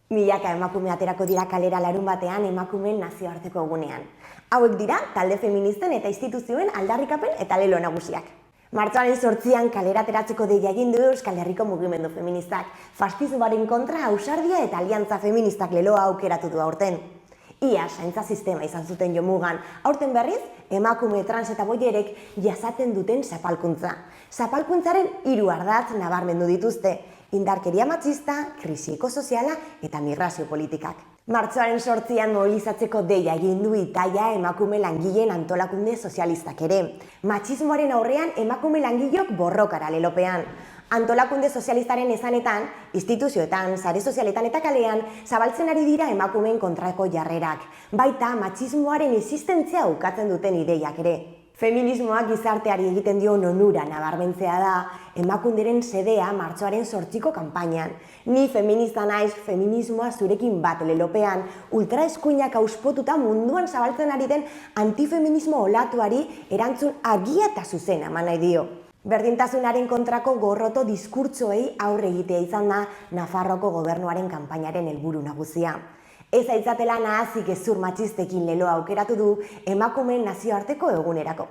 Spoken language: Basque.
Milaka emakume aterako dira kalera larunbatean emakumeen nazioarteko egunean. Hauek dira talde feministen eta instituzioen aldarrikapen eta lelo nagusiak. Martxoaren 8an kalera ateratzeko deia egin du Euskal Herriko mugimendu feministak. Faxismoaren kontra ausardia eta aliantza feministak leloa aukeratu du aurten. Ia zaintza sistema izan zuten jomugan, aurten berriz, emakume trans eta boierek jasaten duten zapalkuntza. Zapalkuntzaren 3 ardatz nabarmendu dituzte: indarkeria matxista, krisi ekosoziala eta migrazio politikak. Martxoaren 8an mobilizatzeko deia egin du Itaia emakume langileen antolakunde sozialistak ere. Matxismoaren aurrean emakume langileok borrokara lelopean. Antolakunde sozialistaren esanetan, instituzioetan, sare sozialetan eta kalean zabaltzen ari dira emakumeen kontrako jarrerak, baita matxismoaren existentzia ukatzen duten ideiak ere. Feminismoak gizarteari egiten dio onura nabarmentzea da emakunderen sedea martxoaren 8ko kanpainan. Ni feminista naiz, feminismoa zurekin bat lelopean, ultraeskuinak auspotuta munduan zabaltzen ari den antifeminismo olatuari erantzun argia eta zuzena eman nahi dio. Berdintasunaren kontrako gorroto diskurtsoei aurre egitea izan da Nafarroako gobernuaren kanpainaren helburu nagusia. Ez aitzatela nahazik gezur matxistekin leloa aukeratu du emakumeen nazioarteko egunerako.